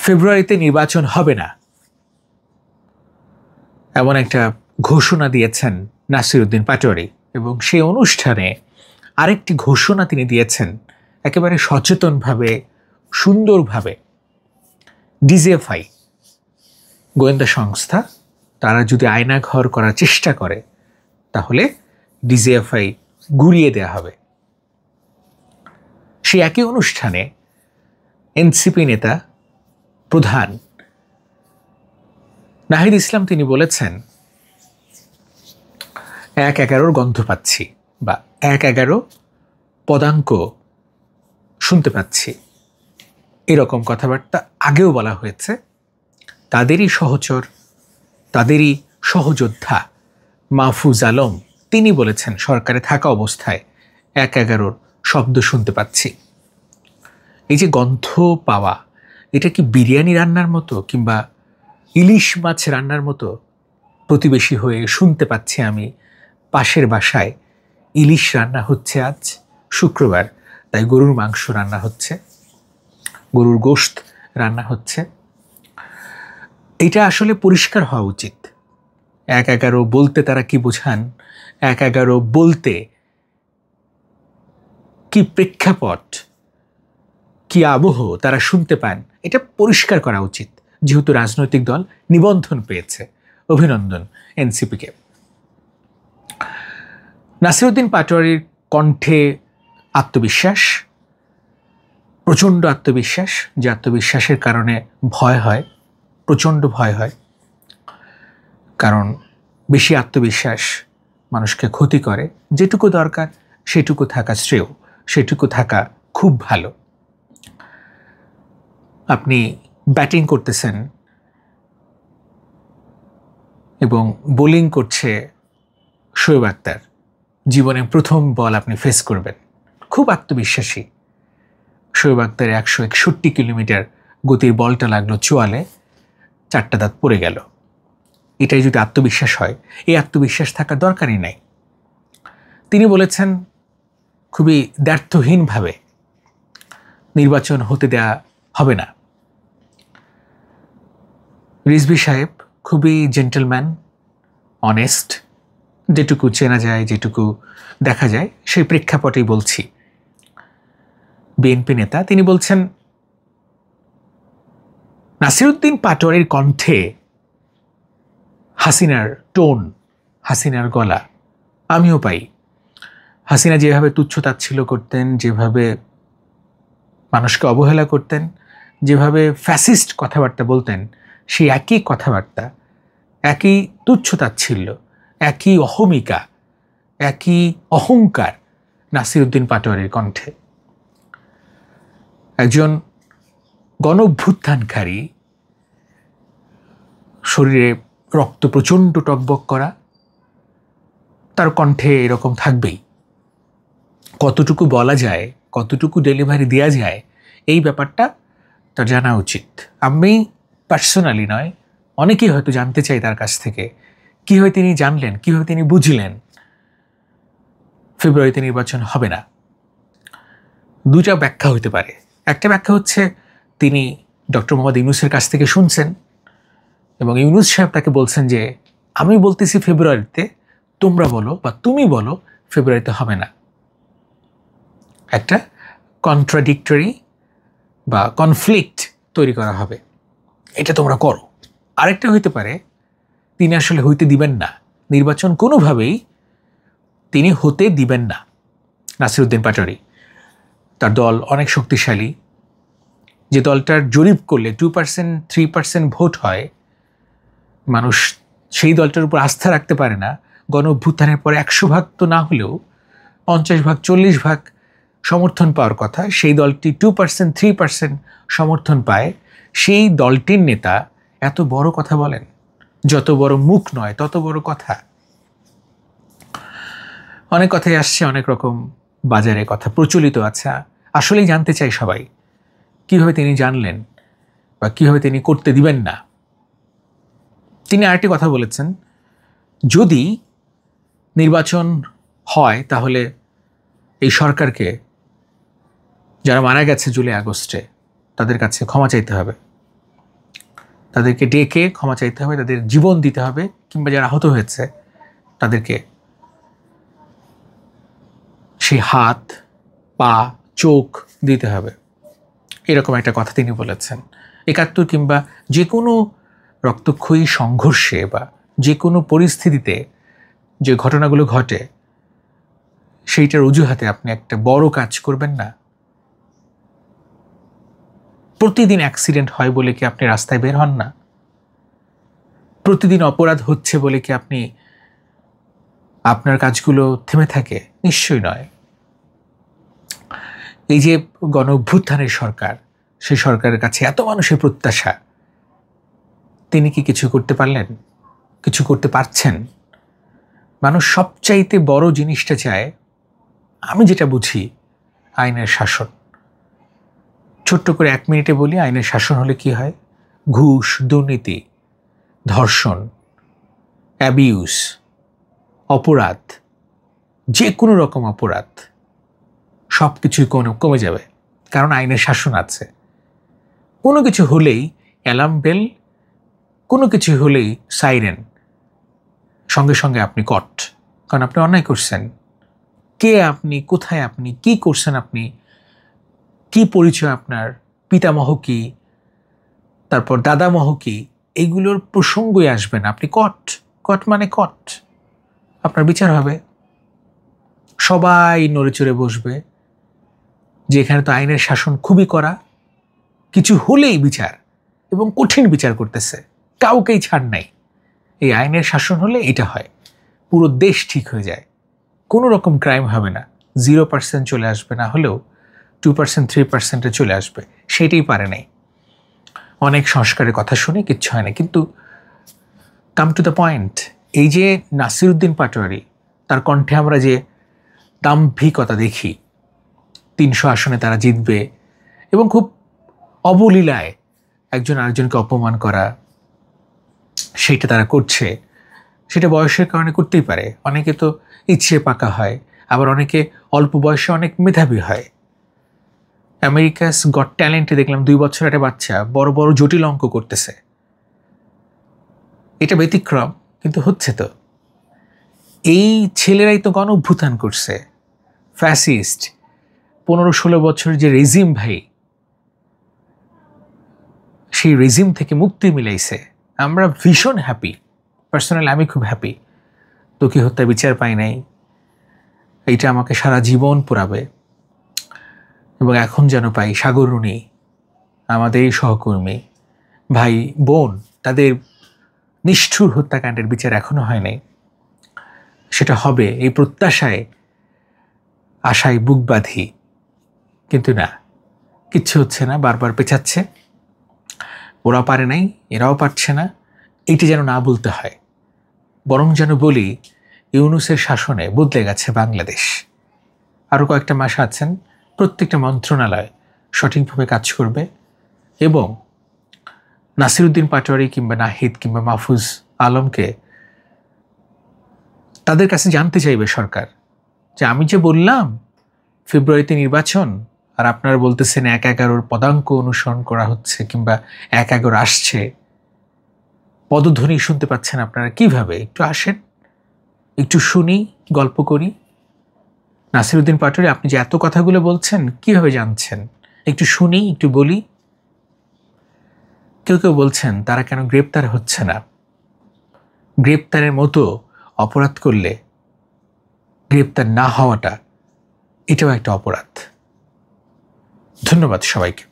ফেব্রুয়ারিতে নির্বাচন হবে না এমন একটা ঘোষণা দিয়েছেন নাসিরউদ্দিন পাটোয়ারি, এবং সেই অনুষ্ঠানে আরেকটি ঘোষণা তিনি দিয়েছেন একেবারে সচেতনভাবে, সুন্দরভাবে। ডিজিএফআই গোয়েন্দা সংস্থা, তারা যদি আয়নাঘর করার চেষ্টা করে তাহলে ডিজিএফআই গুড়িয়ে দেওয়া হবে। সেই একই অনুষ্ঠানে এনসিপি নেতা প্রধান নাহিদ ইসলাম তিনি বলেছেন 1/11 গন্ধ পাচ্ছি বা 1/11 পদাঙ্ক শুনতে পাচ্ছি, এরকম কথাবার্তা আগেও বলা হয়েছে। তাদেরই সহচর, তাদেরই সহযোদ্ধা মাহফুজ আলম তিনি বলেছেন সরকারে থাকা অবস্থায় 1/11 শব্দ শুনতে পাচ্ছি। এই যে গন্ধ পাওয়া, এটা কি বিরিয়ানি রান্নার মতো কিংবা ইলিশ মাছ রান্নার মতো? প্রতিবেশী হয়ে শুনতে পাচ্ছি আমি পাশের বাসায় ইলিশ রান্না হচ্ছে, আজ শুক্রবার, তাই গরুর মাংস রান্না হচ্ছে, গরুর গোশত রান্না হচ্ছে। এটা আসলে পরিষ্কার হওয়া উচিত। 1/11 বলতে তারা কি বোঝান, 1/11 বলতে কি প্রেক্ষাপট, কি আবহ তারা শুনতে পান, এটা পরিষ্কার করা উচিত। যেহেতু রাজনৈতিক দল নিবন্ধন পেয়েছে, অভিনন্দন এনসিপিকে। নাসিরউদ্দিন পাটোয়ারির কণ্ঠে আত্মবিশ্বাস, প্রচণ্ড আত্মবিশ্বাস, যে আত্মবিশ্বাসের কারণে ভয় হয়, প্রচণ্ড ভয় হয়। কারণ বেশি আত্মবিশ্বাস মানুষকে ক্ষতি করে। যেটুকু দরকার সেটুকু থাকা শ্রেয়, সেটুকু থাকা খুব ভালো। আপনি ব্যাটিং করতেছেন এবং বোলিং করছে শোয়েব আক্তার, জীবনে প্রথম বল আপনি ফেস করবেন, খুব আত্মবিশ্বাসী। শোয়েব আক্তার 161 কিলোমিটার গতির বলটা লাগলো চোয়ালে, 4টা দাঁত পড়ে গেল। এটাই যদি আত্মবিশ্বাস হয়, এই আত্মবিশ্বাস থাকার দরকারই নাই। তিনি বলেছেন খুবই দ্ব্যর্থহীনভাবে নির্বাচন হতে দেয়া হবে না। রিজভী সাহেব খুবই জেন্টলম্যান, অনেস্ট, যেটুকু চেনা যায়, যেটুকু দেখা যায় সেই প্রেক্ষাপটেই বলছি। বিএনপি নেতা তিনি বলছেন নাসিরউদ্দিন পাটোয়ারির কণ্ঠে হাসিনার টোন, হাসিনার গলা আমিও পাই। হাসিনা যেভাবে তুচ্ছতাচ্ছিল্য করতেন, যেভাবে মানুষকে অবহেলা করতেন, যেভাবে ফ্যাসিস্ট কথাবার্তা বলতেন, সেই একই কথাবার্তা, একই তুচ্ছতাচ্ছিল্য, একই অহমিকা, একই অহংকার নাসিরউদ্দিন পাটোয়ারির কণ্ঠে। একজন গণঅভ্যুত্থানকারী, শরীরে রক্ত প্রচণ্ড টকবক করা, তার কণ্ঠে এরকম থাকবেই। কতটুকু বলা যায়, কতটুকু ডেলিভারি দেওয়া যায়, এই ব্যাপারটা তার জানা উচিত। আমি পার্সোনালি নয়, অনেকেই হয়তো জানতে চাই তার কাছ থেকে কীভাবে তিনি জানলেন, কীভাবে তিনি বুঝলেন ফেব্রুয়ারিতে নির্বাচন হবে না। দুটা ব্যাখ্যা হতে পারে। একটা ব্যাখ্যা হচ্ছে তিনি ডক্টর মোহাম্মদ ইউনূসের কাছ থেকে শুনছেন এবং ইউনূস সাহেব তাকে বলছেন যে আমি বলতেছি ফেব্রুয়ারিতে, তোমরা বলো বা তুমি বলো ফেব্রুয়ারিতে হবে না। একটা কন্ট্রাডিক্টরি বা কনফ্লিক্ট তৈরি করা হবে, এটা তোমরা করো। আরেকটা হইতে পারে তিনি আসলে হইতে দিবেন না, নির্বাচন কোনোভাবেই তিনি হতে দিবেন না। নাসিরউদ্দিন পাটোয়ারি, তার দল অনেক শক্তিশালী, যে দলটার জরিপ করলে 2%, 3% ভোট হয়, মানুষ সেই দলটার উপর আস্থা রাখতে পারে না। গণঅভ্যুত্থানের পরে 100 ভাগ তো না হলেও 50 ভাগ, 40 ভাগ সমর্থন পাওয়ার কথা, সেই দলটি 2%, 3% সমর্থন পায়। সেই দলটির নেতা এত বড় কথা বলেন, যত বড় মুখ নয় তত বড় কথা। অনেক কথাই আসছে, অনেক রকম বাজারে কথা প্রচলিত আছে। আসলেই জানতে চাই সবাই কীভাবে তিনি জানলেন বা কীভাবে তিনি করতে দিবেন না। তিনি আরেকটি কথা বলেছেন, যদি নির্বাচন হয় তাহলে এই সরকারকে, যারা মারা গেছে জুলাই আগস্টে, তাদের কাছে ক্ষমা চাইতে হবে। তাদেরকে ডেকে ক্ষমা চাইতে হবে, তাদের জীবন দিতে হবে, কিংবা যারা আহত হয়েছে তাদেরকে সেই হাত, পা, চোখ দিতে হবে। এরকম একটা কথা তিনি বলেছেন। ৭১ কিংবা যে কোনো রক্তক্ষয়ী সংঘর্ষে বা যে কোনো পরিস্থিতিতে যে ঘটনাগুলো ঘটে সেইটার অজুহাতে আপনি একটা বড় কাজ করবেন না। প্রতিদিন অ্যাক্সিডেন্ট হয় বলে কি আপনি রাস্তায় বের হন না? প্রতিদিন অপরাধ হচ্ছে বলে কি আপনি আপনার কাজগুলো থেমে থাকে? নিশ্চয়ই নয়। এই যে গণ অভ্যুত্থানের সরকার, সেই সরকারের কাছে এত মানুষের প্রত্যাশা, তিনি কি কিছু করতে পারলেন? কিছু করতে পারছেন? মানুষ সবচাইতে বড় জিনিসটা চায়, আমি যেটা বুঝি, আইনের শাসন। ছোট্ট করে 1 মিনিটে বলি, আইনের শাসন হলে কি হয়? ঘুষ, দুর্নীতি, ধর্ষণ, অ্যাবিউজ, অপরাধ, যে কোনো রকম অপরাধ সব কিছুই কমে যাবে, কারণ আইনের শাসন আছে। কোনো কিছু হলেই অ্যালার্ম বেল, কোনো কিছু হলেই সাইরেন, সঙ্গে সঙ্গে আপনি কট, কারণ আপনি অন্যায় করছেন। কে আপনি, কোথায় আপনি, কি করছেন আপনি, কি পরিচয় আপনার, পিতামহ কি, তারপর দাদামহ কি, এইগুলোর প্রসঙ্গই আসবে না। আপনি কট, কট মানে কট। আপনার বিচার হবে, সবাই নড়ে চড়ে বসবে যে এখানে তো আইনের শাসন খুবই কড়া, কিছু হলেই বিচার, এবং কঠিন বিচার করতেছে, কাউকেই ছাড় নাই। এই আইনের শাসন হলে এটা হয়, পুরো দেশ ঠিক হয়ে যায়, কোনো রকম ক্রাইম হবে না, 0% চলে আসবে, না হলেও 2%, 3% চলে আসবে। সেটাই পারে নাই। অনেক সংস্কারের কথা শুনে কিচ্ছু হয় না। কিন্তু কাম টু দ্য পয়েন্ট, এই যে নাসিরউদ্দিন পাটোয়ারি, তার কণ্ঠে আমরা যে দাম্ভিকতা দেখি, 300 আসনে তারা জিতবে, এবং খুব অবলীলায় একজন আরেকজনকে অপমান করা, সেইটা তারা করছে। সেটা বয়সের কারণে করতেই পারে। অনেকে তো ইচ্ছে পাকা হয়, আবার অনেকে অল্প বয়সে অনেক মেধাবী হয়। আমেরিকাস গট ট্যালেন্টে দেখলাম 2 বছর একটা বাচ্চা বড় বড় জটিল অঙ্ক করতেছে। এটা ব্যতিক্রম, কিন্তু হচ্ছে তো। এই ছেলেরাই তো গণ অভ্যুত্থান করছে। ফ্যাসিস্ট 15-16 বছর যে রেজিম, ভাই, সেই রেজিম থেকে মুক্তি মিলাইছে। আমরা ভীষণ হ্যাপি, পার্সোনালি আমি খুব হ্যাপি। তোকে হত্যা বিচার পাই নাই, এইটা আমাকে সারা জীবন পোড়াবে। এবং এখন যেন পাই সাগররুনি, আমাদের এই সহকর্মী, ভাই বোন, তাদের নিষ্ঠুর হত্যাকাণ্ডের বিচার এখনো হয় নাই। সেটা হবে এই প্রত্যাশায়, আশায় বুক বাঁধি, কিন্তু না, কিচ্ছু হচ্ছে না। বারবার পেছাচ্ছে, ওরা পারে নাই, এরাও পারছে না। এইটি যেন না বলতে হয়, বরং যেন বলি ইউনূসের শাসনে বদলে গেছে বাংলাদেশ। আরও কয়েকটা মাস আছেন, প্রত্যেকটা মন্ত্রণালয় সঠিকভাবে কাজ করবে, এবং নাসিরউদ্দিন পাটোয়ারি কিংবা নাহিদ কিংবা মাহফুজ আলমকে তাদের কাছে জানতে চাইবে সরকার যে আমি যে বললাম ফেব্রুয়ারিতে নির্বাচন, আর আপনারা বলতেছেন 1/11 পদাঙ্ক অনুসরণ করা হচ্ছে, কিংবা 1/11 আসছে, পদধ্বনি শুনতে পাচ্ছেন আপনারা কিভাবে? একটু আসেন, একটু শুনি, গল্প করি। নাসিরউদ্দিন পাটোয়ারি, আপনি যে এত কথাগুলো বলছেন কিভাবে জানছেন? একটু শুনি, একটু বলি। কেউ কেউ বলছেন তারা কেন গ্রেপ্তার হচ্ছে না। গ্রেপ্তারের মতো অপরাধ করলে গ্রেপ্তার না হওয়াটা, এটাও একটা অপরাধ। ধন্যবাদ সবাইকে।